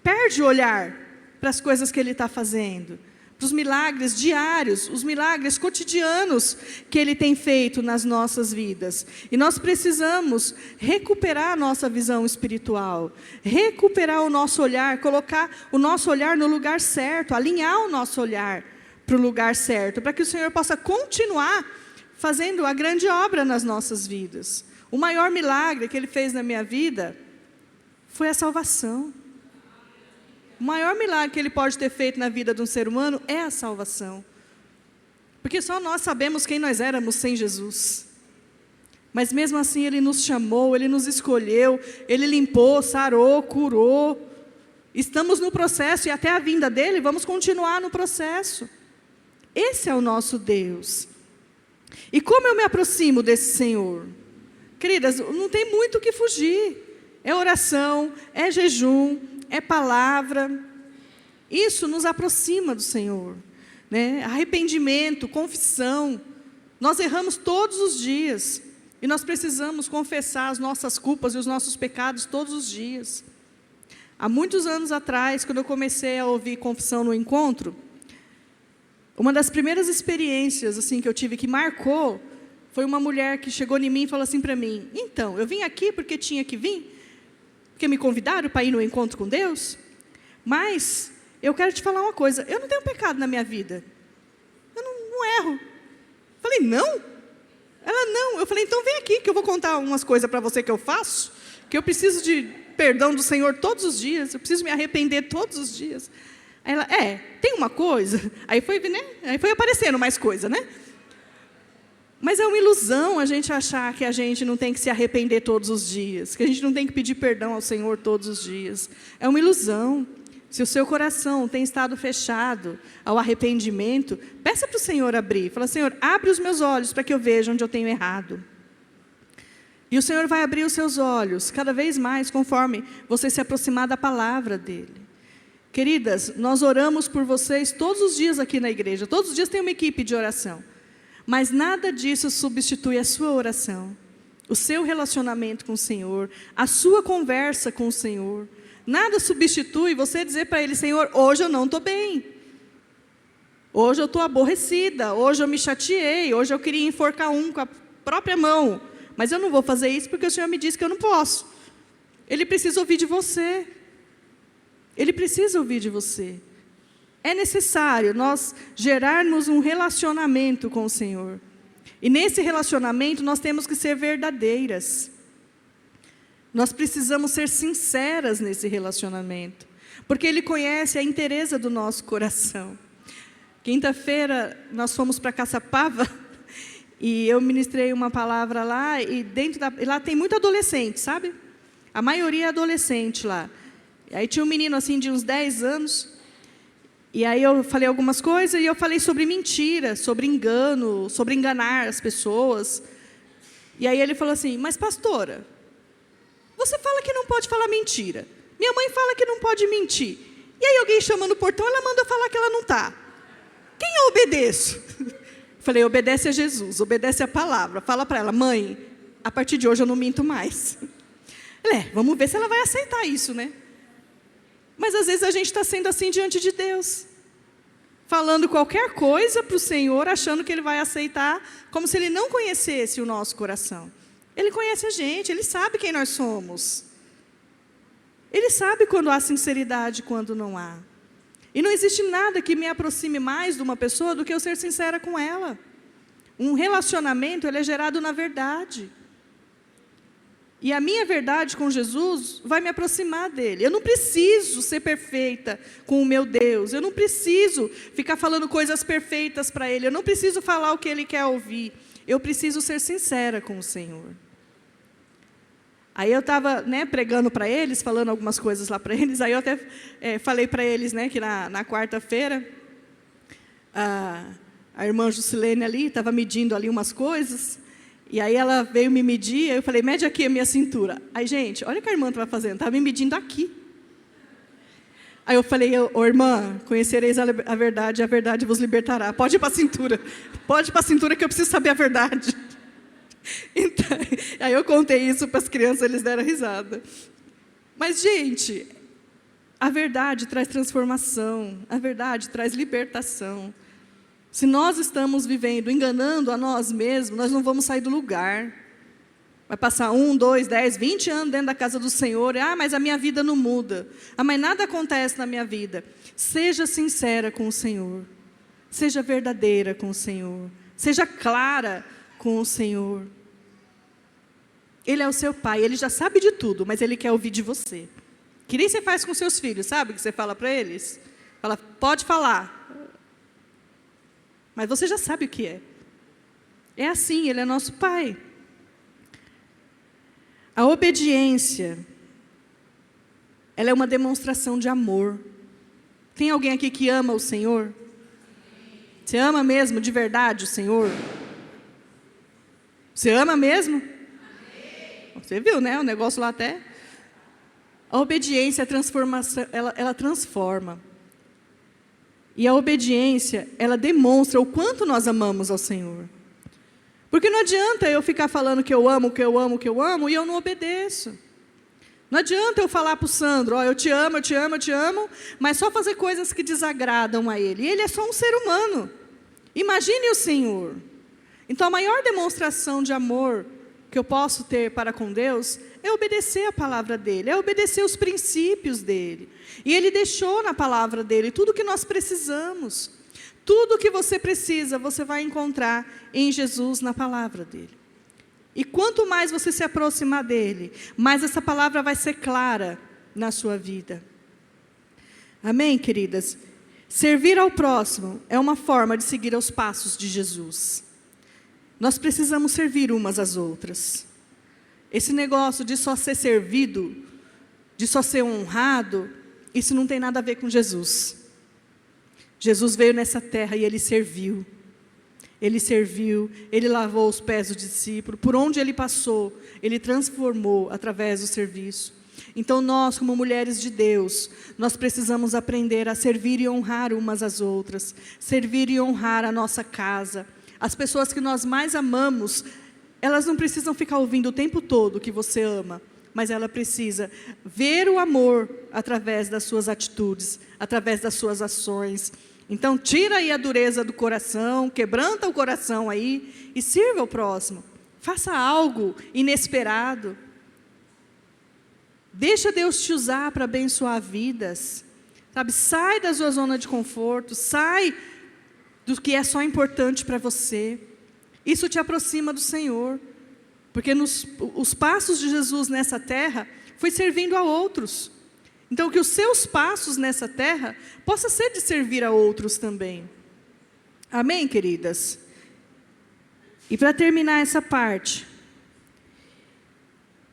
perde o olhar para as coisas que Ele está fazendo. para os milagres diários, os milagres cotidianos que Ele tem feito nas nossas vidas. E nós precisamos recuperar a nossa visão espiritual, recuperar o nosso olhar, colocar o nosso olhar no lugar certo, alinhar o nosso olhar para o lugar certo, para que o Senhor possa continuar fazendo a grande obra nas nossas vidas. O maior milagre que Ele fez na minha vida foi a salvação. O maior milagre que Ele pode ter feito na vida de um ser humano é a salvação. Porque só nós sabemos quem nós éramos sem Jesus. Mas mesmo assim Ele nos chamou, Ele nos escolheu, Ele limpou, sarou, curou. Estamos no processo e até a vinda dEle vamos continuar no processo. Esse é o nosso Deus. E como eu me aproximo desse Senhor? Queridas, não tem muito o que fugir. É oração, é jejum, é palavra. Isso nos aproxima do Senhor, né? Arrependimento, confissão. Nós erramos todos os dias. E nós precisamos confessar as nossas culpas e os nossos pecados todos os dias. Há muitos anos atrás, quando eu comecei a ouvir confissão no encontro, uma das primeiras experiências assim, que eu tive que marcou, foi uma mulher que chegou em mim e falou assim para mim: então, eu vim aqui porque tinha que vir, porque me convidaram para ir no encontro com Deus, mas eu quero te falar uma coisa, eu não tenho pecado na minha vida, eu não erro. Falei, não? Ela, não. Eu falei, então vem aqui que eu vou contar umas coisas para você que eu faço, que eu preciso de perdão do Senhor todos os dias, eu preciso me arrepender todos os dias. Aí ela, tem uma coisa, aí foi, né? Aí foi aparecendo mais coisa, né? Mas é uma ilusão a gente achar que a gente não tem que se arrepender todos os dias, que a gente não tem que pedir perdão ao Senhor todos os dias. É uma ilusão. Se o seu coração tem estado fechado ao arrependimento, peça para o Senhor abrir. Fala, Senhor, abre os meus olhos para que eu veja onde eu tenho errado. E o Senhor vai abrir os seus olhos cada vez mais conforme você se aproximar da palavra dEle. Queridas, nós oramos por vocês todos os dias aqui na igreja. Todos os dias tem uma equipe de oração. Mas nada disso substitui a sua oração, o seu relacionamento com o Senhor, a sua conversa com o Senhor. Nada substitui você dizer para Ele, Senhor, hoje eu não estou bem. Hoje eu estou aborrecida, hoje eu me chateei, hoje eu queria enforcar um com a própria mão. Mas eu não vou fazer isso porque o Senhor me disse que eu não posso. Ele precisa ouvir de você. Ele precisa ouvir de você. É necessário nós gerarmos um relacionamento com o Senhor. E nesse relacionamento nós temos que ser verdadeiras. Nós precisamos ser sinceras nesse relacionamento. Porque Ele conhece a inteireza do nosso coração. Quinta-feira nós fomos para Caçapava e eu ministrei uma palavra lá. E lá tem muito adolescente, sabe? A maioria é adolescente lá. E aí tinha um menino assim de uns 10 anos. E aí eu falei algumas coisas e eu falei sobre mentira, sobre engano, sobre enganar as pessoas. E aí ele falou assim, mas pastora, você fala que não pode falar mentira. Minha mãe fala que não pode mentir. E aí alguém chama no portão, ela manda eu falar que ela não está. Quem eu obedeço? Falei, obedece a Jesus, obedece a palavra. Fala para ela, mãe, a partir de hoje eu não minto mais. Vamos ver se ela vai aceitar isso, né? Mas às vezes a gente está sendo assim diante de Deus. Falando qualquer coisa para o Senhor, achando que Ele vai aceitar, como se Ele não conhecesse o nosso coração. Ele conhece a gente, Ele sabe quem nós somos. Ele sabe quando há sinceridade e quando não há. E não existe nada que me aproxime mais de uma pessoa do que eu ser sincera com ela. Um relacionamento, ele é gerado na verdade. E a minha verdade com Jesus vai me aproximar dEle. Eu não preciso ser perfeita com o meu Deus. Eu não preciso ficar falando coisas perfeitas para Ele. Eu não preciso falar o que Ele quer ouvir. Eu preciso ser sincera com o Senhor. Aí eu estava pregando para eles, falando algumas coisas lá para eles. Aí eu até falei para eles que na quarta-feira, a irmã Jusilene ali estava medindo ali umas coisas. E aí ela veio me medir, aí eu falei, mede aqui a minha cintura. Aí, gente, olha o que a irmã estava fazendo, estava me medindo aqui. Aí eu falei, irmã, conhecereis a verdade vos libertará. Pode ir para a cintura que eu preciso saber a verdade. Então, aí eu contei isso para as crianças, eles deram risada. Mas, gente, A verdade traz transformação, a verdade traz libertação. Se nós estamos vivendo, enganando a nós mesmos, nós não vamos sair do lugar. Vai passar 1, 2, 10, 20 anos dentro da casa do Senhor. Mas a minha vida não muda. Mas nada acontece na minha vida. Seja sincera com o Senhor. Seja verdadeira com o Senhor. Seja clara com o Senhor. Ele é o seu pai, Ele já sabe de tudo, mas Ele quer ouvir de você. Que nem você faz com seus filhos, sabe? Que você fala para eles. Fala, pode falar. Mas você já sabe o que é. É assim, Ele é nosso pai. A obediência, ela é uma demonstração de amor. Tem alguém aqui que ama o Senhor? Você ama mesmo, de verdade, o Senhor? Você ama mesmo? Você viu, né? O negócio lá até. A obediência, a transformação, ela transforma. E a obediência, ela demonstra o quanto nós amamos ao Senhor. Porque não adianta eu ficar falando que eu amo, que eu amo, que eu amo, e eu não obedeço. Não adianta eu falar para o Sandro, eu te amo, eu te amo, eu te amo, mas só fazer coisas que desagradam a ele. E ele é só um ser humano. Imagine o Senhor. Então a maior demonstração de amor que eu posso ter para com Deus é obedecer a palavra dEle, é obedecer os princípios dEle. E Ele deixou na palavra dEle tudo o que nós precisamos. Tudo o que você precisa, você vai encontrar em Jesus, na palavra dEle. E quanto mais você se aproximar dEle, mais essa palavra vai ser clara na sua vida. Amém, queridas? Servir ao próximo é uma forma de seguir aos passos de Jesus. Nós precisamos servir umas às outras. Esse negócio de só ser servido, de só ser honrado, isso não tem nada a ver com Jesus. Jesus veio nessa terra e Ele serviu. Ele serviu, Ele lavou os pés do discípulo. Por onde Ele passou, Ele transformou através do serviço. Então nós, como mulheres de Deus, nós precisamos aprender a servir e honrar umas às outras. Servir e honrar a nossa casa. As pessoas que nós mais amamos, elas não precisam ficar ouvindo o tempo todo que você ama, mas ela precisa ver o amor através das suas atitudes, através das suas ações. Então tira aí a dureza do coração, quebranta o coração aí e sirva ao próximo. Faça algo inesperado. Deixa Deus te usar para abençoar vidas. Sabe? Sai da sua zona de conforto, sai do que é só importante para você. Isso te aproxima do Senhor, porque os passos de Jesus nessa terra foi servindo a outros. Então que os seus passos nessa terra possa ser de servir a outros também. Amém, queridas? E para terminar essa parte,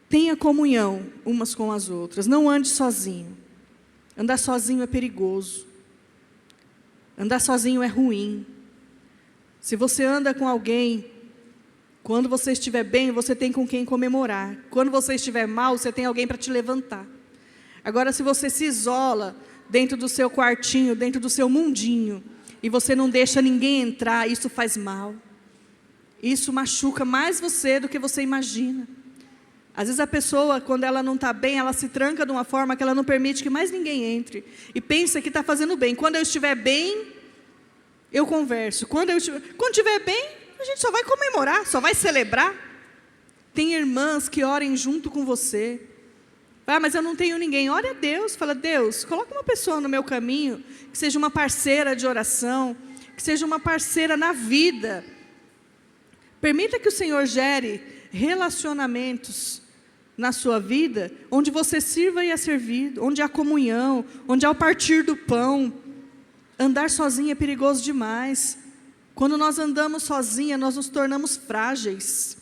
tenha comunhão umas com as outras, não ande sozinho. Andar sozinho é perigoso. Andar sozinho é ruim. Se você anda com alguém, quando você estiver bem, você tem com quem comemorar. Quando você estiver mal, você tem alguém para te levantar. Agora, se você se isola dentro do seu quartinho, dentro do seu mundinho, e você não deixa ninguém entrar, isso faz mal. Isso machuca mais você do que você imagina. Às vezes a pessoa, quando ela não está bem, ela se tranca de uma forma que ela não permite que mais ninguém entre. E pensa que está fazendo bem. Quando eu estiver bem, eu converso. Quando estiver bem, a gente só vai comemorar, só vai celebrar. Tem irmãs que orem junto com você. Mas eu não tenho ninguém. Ore a Deus. Fala, Deus, coloca uma pessoa no meu caminho, que seja uma parceira de oração, que seja uma parceira na vida. Permita que o Senhor gere relacionamentos na sua vida, onde você sirva e é servido, onde há comunhão, onde há o partir do pão. Andar sozinho é perigoso demais. Quando nós andamos sozinha, nós nos tornamos frágeis.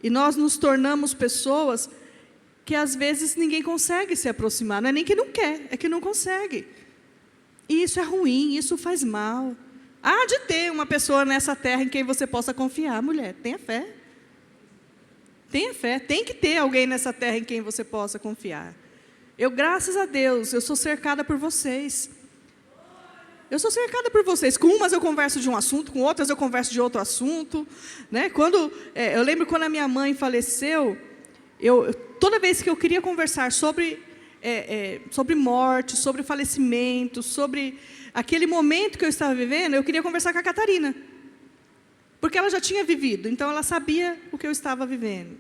E nós nos tornamos pessoas que às vezes ninguém consegue se aproximar. Não é nem que não quer, é que não consegue. E isso é ruim, isso faz mal. Há de ter uma pessoa nessa terra em quem você possa confiar, mulher. Tenha fé. Tenha fé, tem que ter alguém nessa terra em quem você possa confiar. Eu, graças a Deus, eu sou cercada por vocês. Eu sou cercada por vocês. Com umas eu converso de um assunto, com outras eu converso de outro assunto. Né? Eu lembro quando a minha mãe faleceu, toda vez que eu queria conversar sobre sobre morte, sobre falecimento, sobre aquele momento que eu estava vivendo, eu queria conversar com a Catarina. Porque ela já tinha vivido, então ela sabia o que eu estava vivendo.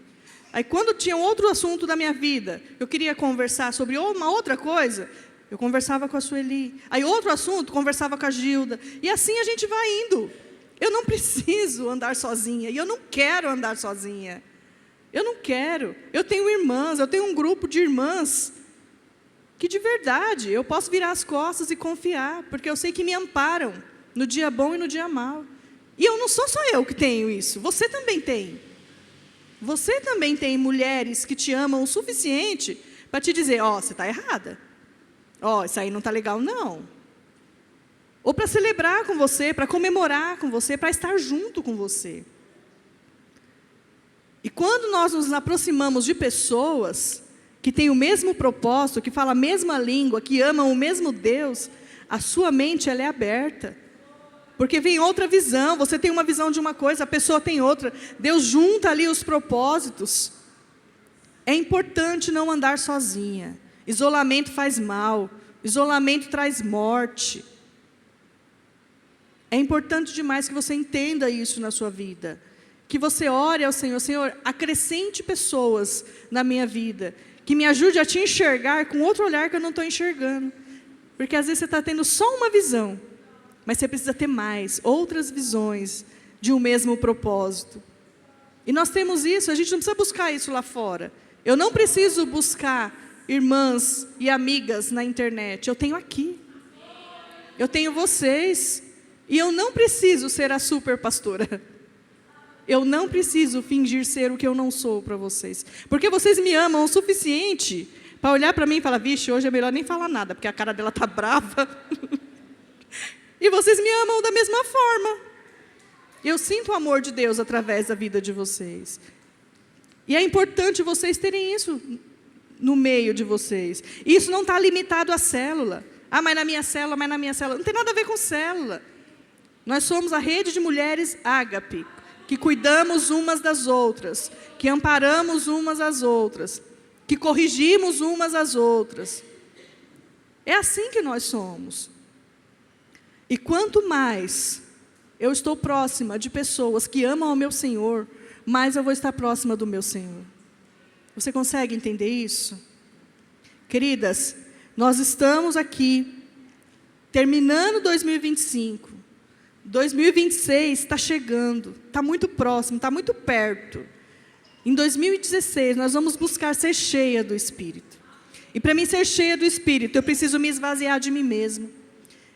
Aí quando tinha outro assunto da minha vida, eu queria conversar sobre uma outra coisa, eu conversava com a Sueli. Aí outro assunto, conversava com a Gilda. E assim a gente vai indo. Eu não preciso andar sozinha, e eu não quero andar sozinha. Eu não quero. Eu tenho irmãs, eu tenho um grupo de irmãs que de verdade eu posso virar as costas e confiar, porque eu sei que me amparam no dia bom e no dia mau. E eu não sou só eu que tenho isso, você também tem. Você também tem mulheres que te amam o suficiente para te dizer, ó, você está errada. Ó, isso aí não está legal, não. Ou para celebrar com você, para comemorar com você, para estar junto com você. E quando nós nos aproximamos de pessoas que têm o mesmo propósito, que falam a mesma língua, que amam o mesmo Deus, a sua mente ela é aberta. Porque vem outra visão, você tem uma visão de uma coisa, a pessoa tem outra. Deus junta ali os propósitos. É importante não andar sozinha. Isolamento faz mal, isolamento traz morte. É importante demais que você entenda isso na sua vida. Que você ore ao Senhor, Senhor, acrescente pessoas na minha vida, que me ajude a te enxergar com outro olhar que eu não estou enxergando. Porque às vezes você está tendo só uma visão, mas você precisa ter mais, outras visões de um mesmo propósito. E nós temos isso, a gente não precisa buscar isso lá fora. Eu não preciso buscar irmãs e amigas na internet, eu tenho aqui. Eu tenho vocês, e eu não preciso ser a super pastora. Eu não preciso fingir ser o que eu não sou para vocês. Porque vocês me amam o suficiente para olhar para mim e falar, vixe, hoje é melhor nem falar nada, porque a cara dela está brava. E vocês me amam da mesma forma. Eu sinto o amor de Deus através da vida de vocês. E é importante vocês terem isso no meio de vocês. E isso não está limitado à célula. Ah, mas na minha célula, mas na minha célula. Não tem nada a ver com célula. Nós somos a rede de mulheres Ágape, que cuidamos umas das outras, que amparamos umas às outras, que corrigimos umas às outras. É assim que nós somos. E quanto mais eu estou próxima de pessoas que amam ao meu Senhor, mais eu vou estar próxima do meu Senhor. Você consegue entender isso? Queridas, nós estamos aqui, terminando 2025. 2026 está chegando, está muito próximo, está muito perto. Em 2016, nós vamos buscar ser cheia do Espírito. E para mim ser cheia do Espírito, eu preciso me esvaziar de mim mesmo.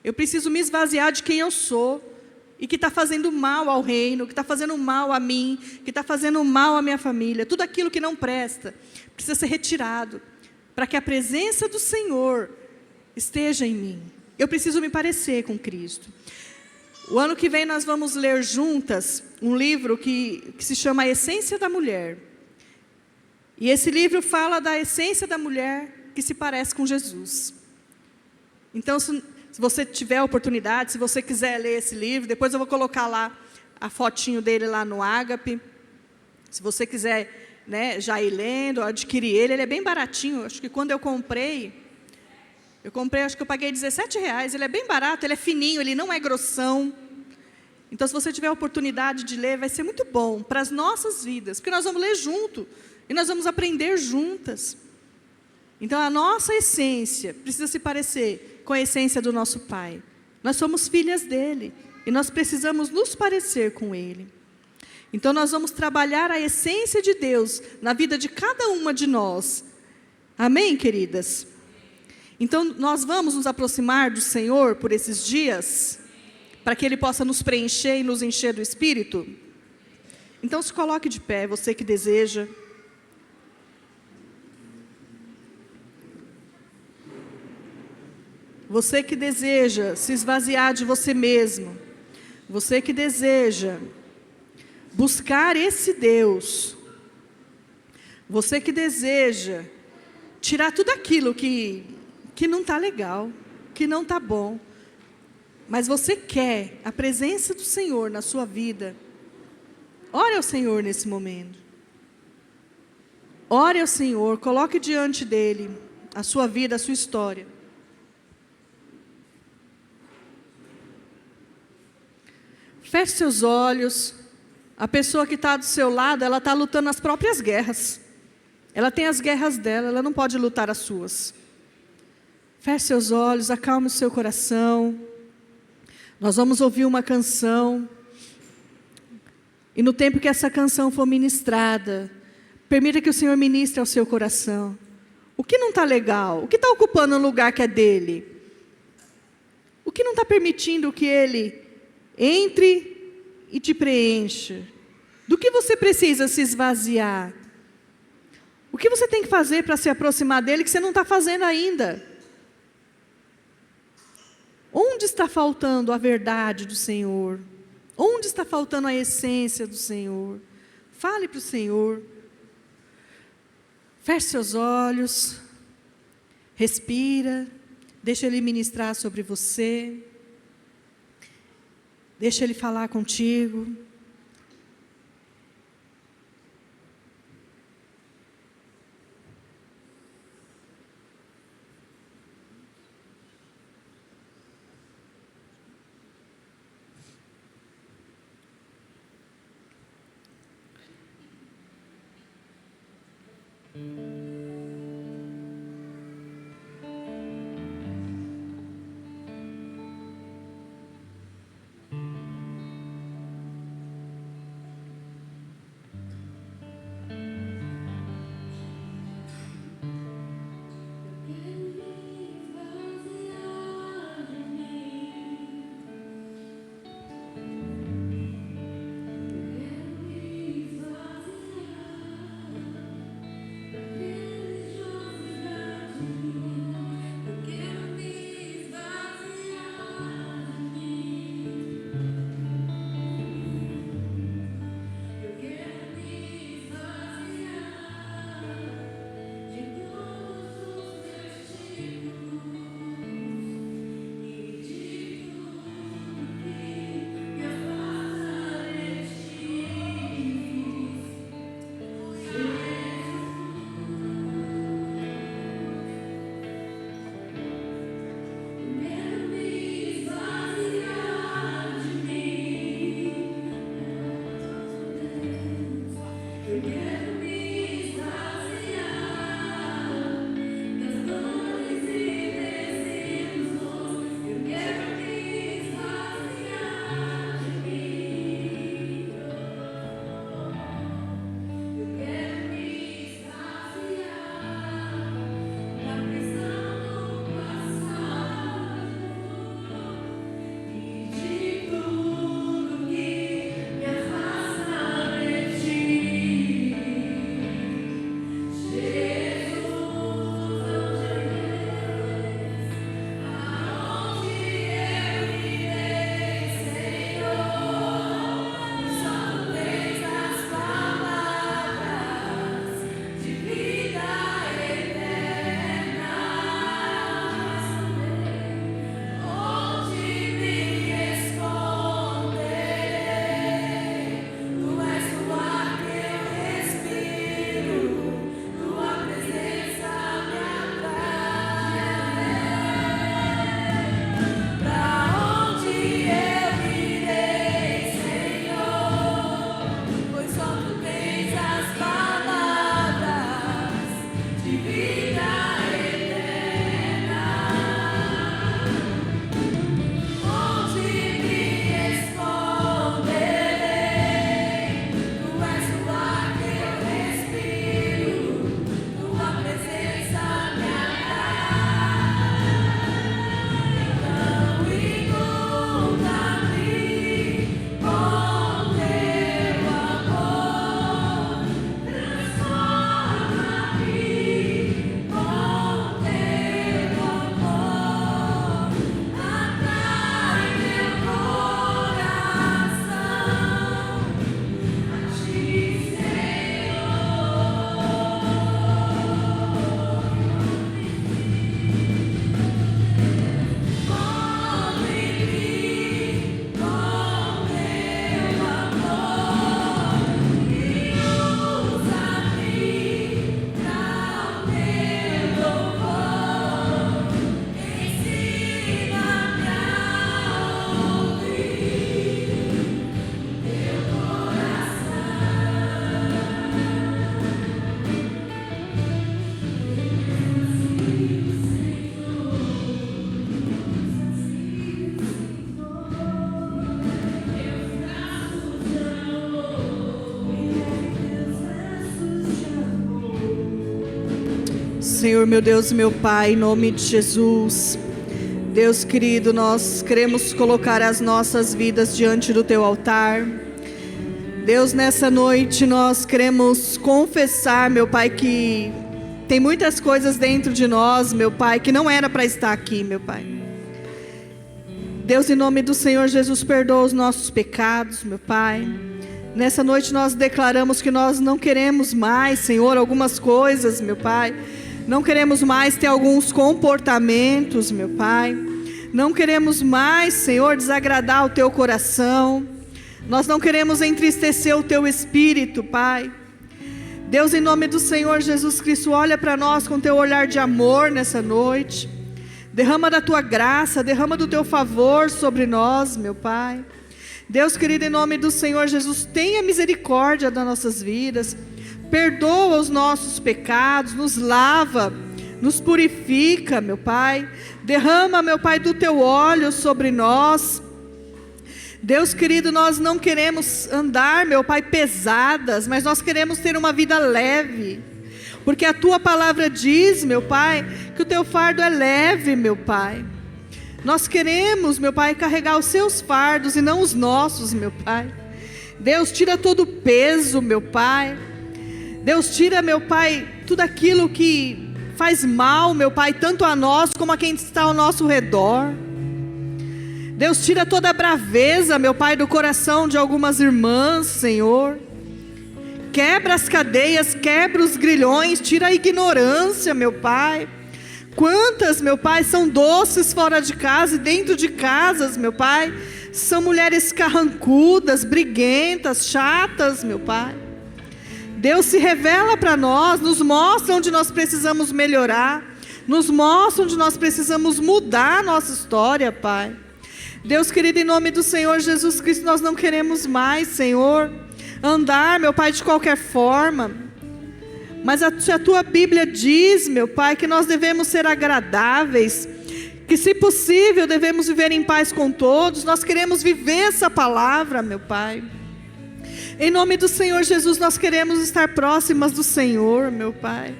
Eu preciso me esvaziar de quem eu sou e que está fazendo mal ao reino, que está fazendo mal a mim, que está fazendo mal à minha família. Tudo aquilo que não presta precisa ser retirado, para que a presença do Senhor esteja em mim. Eu preciso me parecer com Cristo. O ano que vem nós vamos ler juntas um livro que se chama A Essência da Mulher. E esse livro fala da essência da mulher que se parece com Jesus. Então, se você tiver a oportunidade, se você quiser ler esse livro, depois eu vou colocar lá a fotinho dele lá no Ágape. Se você quiser, né, já ir lendo, adquirir ele é bem baratinho. Acho que quando eu comprei, acho que eu paguei R$17. Ele é bem barato, ele é fininho, ele não é grossão. Então, se você tiver a oportunidade de ler, vai ser muito bom para as nossas vidas, porque nós vamos ler junto e nós vamos aprender juntas. Então, a nossa essência precisa se parecer com a essência do nosso Pai. Nós somos filhas dele e nós precisamos nos parecer com ele. Então, nós vamos trabalhar a essência de Deus na vida de cada uma de nós. Amém, queridas? Então, nós vamos nos aproximar do Senhor por esses dias, para que Ele possa nos preencher e nos encher do Espírito. Então, se coloque de pé, você que deseja. Você que deseja se esvaziar de você mesmo. Você que deseja buscar esse Deus. Você que deseja tirar tudo aquilo que não está legal, que não está bom. Mas você quer a presença do Senhor na sua vida. Ore ao Senhor nesse momento. Ore ao Senhor, coloque diante dEle a sua vida, a sua história. Feche seus olhos. A pessoa que está do seu lado, ela está lutando as próprias guerras. Ela tem as guerras dela, ela não pode lutar as suas. Feche seus olhos, acalme o seu coração. Nós vamos ouvir uma canção. E no tempo que essa canção for ministrada, permita que o Senhor ministre ao seu coração. O que não está legal? O que está ocupando um lugar que é dele? O que não está permitindo que ele entre e te preencha? Do que você precisa se esvaziar? O que você tem que fazer para se aproximar dele que você não está fazendo ainda? Onde está faltando a verdade do Senhor? Onde está faltando a essência do Senhor? Fale para o Senhor. Feche seus olhos. Respira. Deixa Ele ministrar sobre você. Deixa Ele falar contigo. Senhor, meu Deus e meu Pai, em nome de Jesus. Deus querido, nós queremos colocar as nossas vidas diante do Teu altar. Deus, nessa noite nós queremos confessar, meu Pai, que tem muitas coisas dentro de nós, meu Pai, que não era para estar aqui, meu Pai. Deus, em nome do Senhor Jesus, perdoa os nossos pecados, meu Pai. Nessa noite nós declaramos que nós não queremos mais, Senhor, algumas coisas, meu Pai. Não queremos mais ter alguns comportamentos, meu Pai. Não queremos mais, Senhor, desagradar o Teu coração. Nós não queremos entristecer o Teu Espírito, Pai. Deus, em nome do Senhor Jesus Cristo, olha para nós com Teu olhar de amor nessa noite. Derrama da Tua graça, derrama do Teu favor sobre nós, meu Pai. Deus querido, em nome do Senhor Jesus, tenha misericórdia das nossas vidas. Perdoa os nossos pecados, nos lava, nos purifica, meu Pai. Derrama, meu Pai, do Teu óleo sobre nós. Deus querido, nós não queremos andar, meu Pai, pesadas, mas nós queremos ter uma vida leve. Porque a Tua palavra diz, meu Pai, que o Teu fardo é leve, meu Pai. Nós queremos, meu Pai, carregar os Seus fardos e não os nossos, meu Pai. Deus, tira todo o peso, meu Pai. Deus, tira, meu Pai, tudo aquilo que faz mal, meu Pai, tanto a nós como a quem está ao nosso redor. Deus, tira toda a braveza, meu Pai, do coração de algumas irmãs, Senhor. Quebra as cadeias, quebra os grilhões, tira a ignorância, meu Pai. Quantas, meu Pai, são doces fora de casa e dentro de casas, meu Pai, são mulheres carrancudas, briguentas, chatas, meu Pai. Deus, se revela para nós, nos mostra onde nós precisamos melhorar, nos mostra onde nós precisamos mudar a nossa história, Pai. Deus querido, em nome do Senhor Jesus Cristo, nós não queremos mais, Senhor, andar, meu Pai, de qualquer forma. Mas a Tua Bíblia diz, meu Pai, que nós devemos ser agradáveis, que se possível devemos viver em paz com todos. Nós queremos viver essa palavra, meu Pai. Em nome do Senhor Jesus, nós queremos estar próximas do Senhor, meu Pai.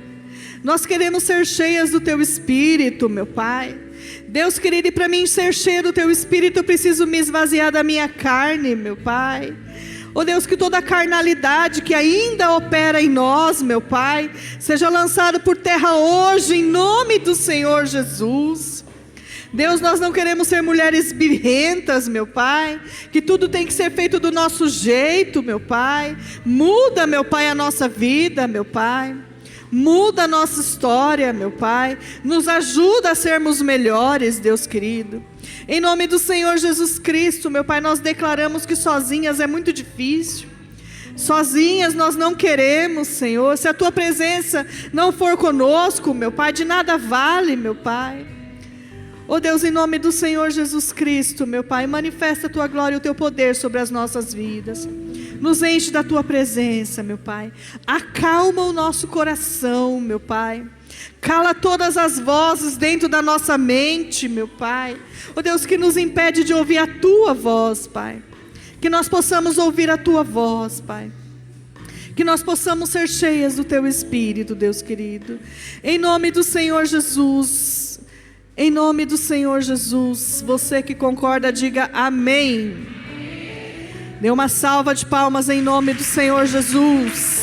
Nós queremos ser cheias do Teu Espírito, meu Pai. Deus querido, e para mim ser cheia do Teu Espírito, eu preciso me esvaziar da minha carne, meu Pai. Oh Deus, que toda a carnalidade que ainda opera em nós, meu Pai, seja lançada por terra hoje, em nome do Senhor Jesus. Deus, nós não queremos ser mulheres birrentas, meu Pai, que tudo tem que ser feito do nosso jeito, meu Pai. Muda, meu Pai, a nossa vida, meu Pai. Muda a nossa história, meu Pai. Nos ajuda a sermos melhores, Deus querido. Em nome do Senhor Jesus Cristo, meu Pai, nós declaramos que sozinhas é muito difícil. Sozinhas nós não queremos, Senhor. Se a Tua presença não for conosco, meu Pai, de nada vale, meu Pai. Oh Deus, em nome do Senhor Jesus Cristo, meu Pai, manifesta a Tua glória e o Teu poder sobre as nossas vidas. Nos enche da Tua presença, meu Pai. Acalma o nosso coração, meu Pai. Cala todas as vozes dentro da nossa mente, meu Pai. Oh Deus, que nos impede de ouvir a Tua voz, Pai. Que nós possamos ouvir a Tua voz, Pai. Que nós possamos ser cheias do Teu Espírito, Deus querido. Em nome do Senhor Jesus. Em nome do Senhor Jesus. Você que concorda, diga amém. Dê uma salva de palmas em nome do Senhor Jesus.